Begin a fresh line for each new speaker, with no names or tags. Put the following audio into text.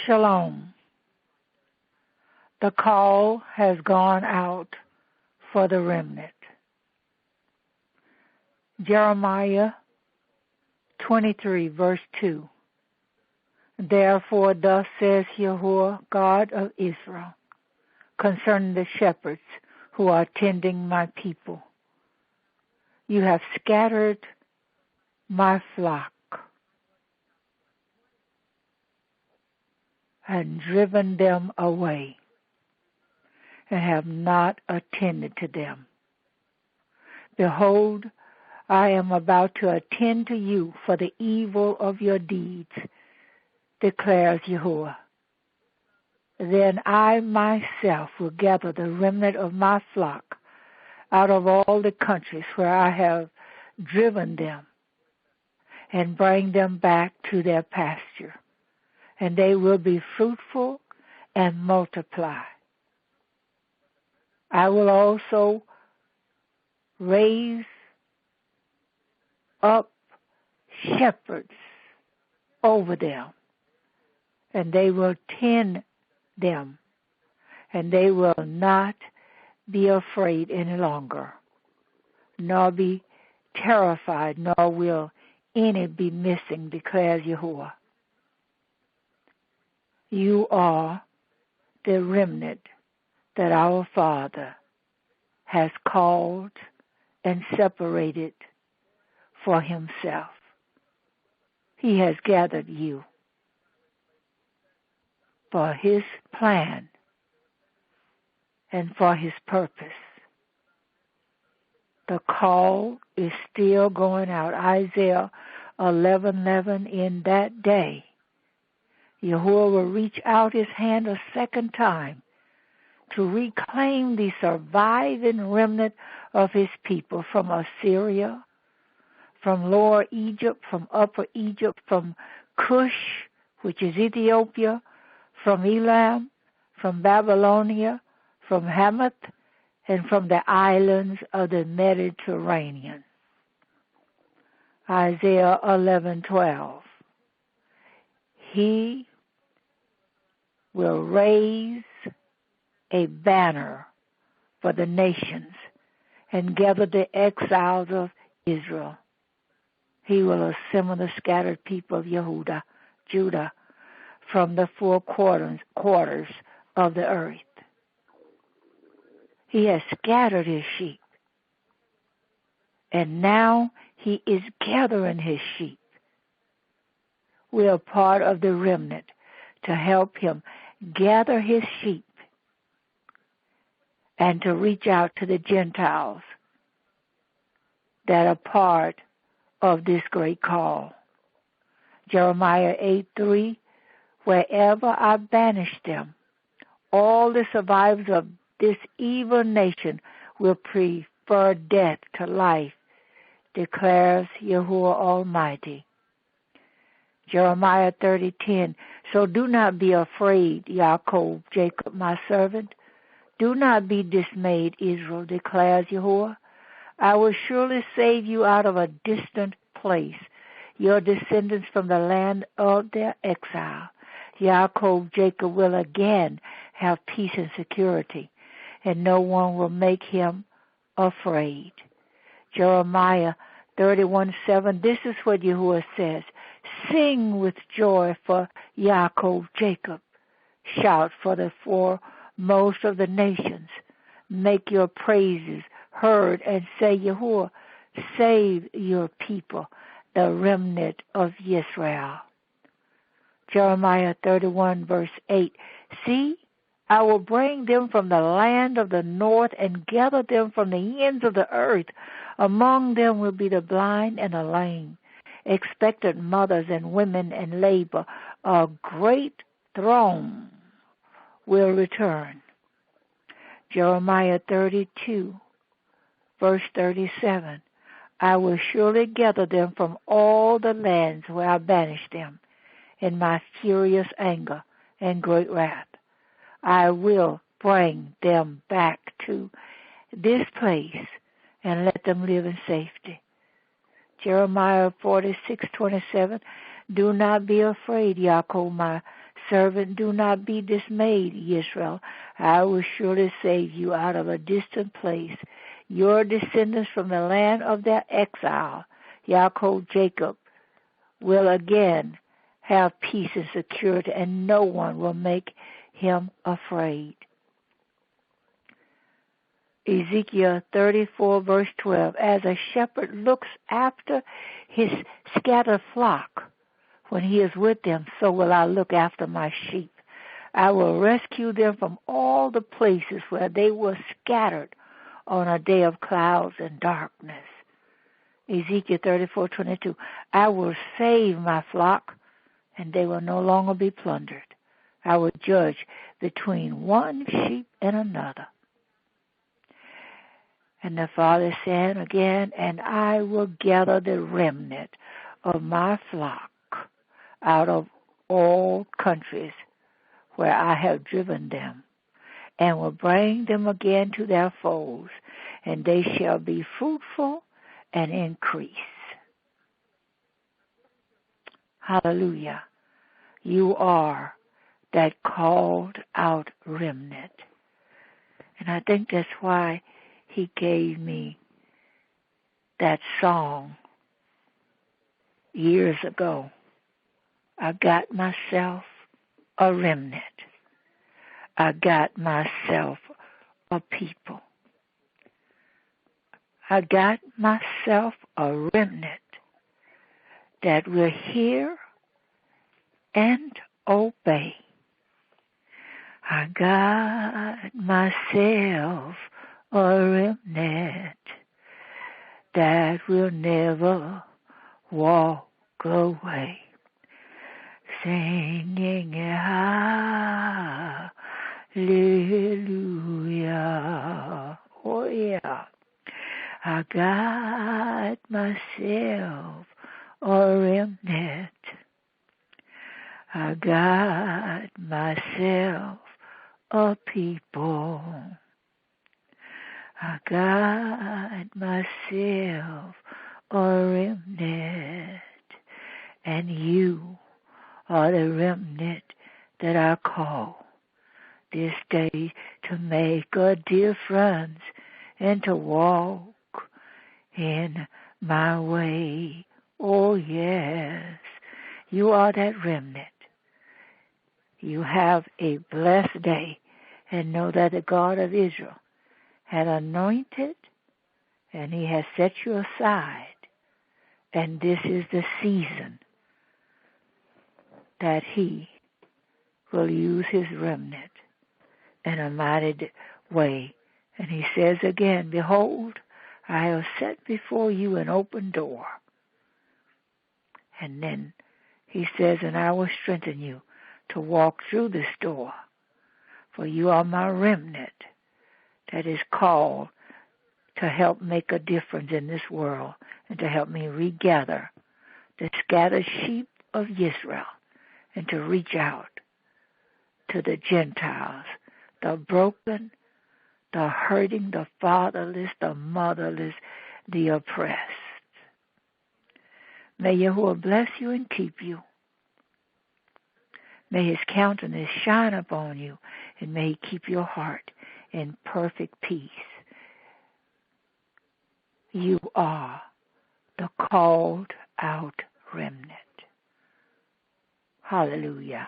Shalom. The call has gone out for the remnant. Jeremiah 23, verse 2. Therefore, thus says YHWH, God of Israel, concerning the shepherds who are tending my people. You have scattered my flock and driven them away and have not attended to them. Behold, I am about to attend to you for the evil of your deeds, declares YHWH. Then I myself will gather the remnant of my flock out of all the countries where I have driven them and bring them back to their pasture, and they will be fruitful and multiply. I will also raise up shepherds over them, and they will tend them, and they will not be afraid any longer, nor be terrified, nor will any be missing, declares YHWH. You are the remnant that our Father has called and separated for himself. He has gathered you for his plan and for his purpose. The call is still going out. Isaiah 11:11, in that day, YHWH will reach out his hand a second time to reclaim the surviving remnant of his people from Assyria, from Lower Egypt, from Upper Egypt, from Cush, which is Ethiopia, from Elam, from Babylonia, from Hamath, and from the islands of the Mediterranean. Isaiah 11:12. He will raise a banner for the nations and gather the exiles of Israel. He will assemble the scattered people of Judah, from the four quarters of the earth. He has scattered his sheep, and now he is gathering his sheep. We are part of the remnant to help him gather his sheep and to reach out to the Gentiles that are part of this great call. Jeremiah 8:3, wherever I banish them, all the survivors of this evil nation will prefer death to life, declares YHWH Almighty. Jeremiah 30:10, so do not be afraid, Yaakov, Jacob, my servant. Do not be dismayed, Israel, declares YHWH. I will surely save you out of a distant place, your descendants from the land of their exile. Yaakov, Jacob will again have peace and security, and no one will make him afraid. Jeremiah 31:7, this is what YHWH says, sing with joy for Yaakov, Jacob. Shout for the foremost of the nations. Make your praises heard and say, YHWH, save your people, the remnant of Israel. Jeremiah 31, verse 8, see, I will bring them from the land of the north and gather them from the ends of the earth. Among them will be the blind and the lame, expectant mothers and women in labor. A great throng will return. Jeremiah 32, verse 37, I will surely gather them from all the lands where I banished them in my furious anger and great wrath. I will bring them back to this place and let them live in safety. Jeremiah 46:27, do not be afraid, Yaakov, my servant, do not be dismayed, Israel. I will surely save you out of a distant place, your descendants from the land of their exile. Yaakov, Jacob, will again have peace and security, and no one will make him afraid. Ezekiel 34, verse 12, as a shepherd looks after his scattered flock when he is with them, so will I look after my sheep. I will rescue them from all the places where they were scattered on a day of clouds and darkness. Ezekiel 34:22, I will save my flock, and they will no longer be plundered. I will judge between one sheep and another. And the Father said again, and I will gather the remnant of my flock out of all countries where I have driven them, and will bring them again to their folds, and they shall be fruitful and increase. Hallelujah. You are that called out remnant. And I think that's why he gave me that song years ago. I got myself a remnant. I got myself a people. I got myself a remnant that will hear and obey. I got myself a remnant that will never walk away, singing hallelujah. Oh yeah. I got myself a remnant. I got myself a people. I got myself a remnant. And you are the remnant that I call this day to make a difference and to walk in my way. Oh yes, you are that remnant. You have a blessed day, and know that the God of Israel had anointed, and he has set you aside, and this is the season that he will use his remnant in a mighty way. And he says again, behold, I have set before you an open door. And then he says, and I will strengthen you to walk through this door. For you are my remnant that is called to help make a difference in this world and to help me regather the scattered sheep of Israel and to reach out to the Gentiles, the broken, the hurting, the fatherless, the motherless, the oppressed. May Yahuwah bless you and keep you. May his countenance shine upon you, and may he keep your heart in perfect peace. You are the called out remnant. Hallelujah.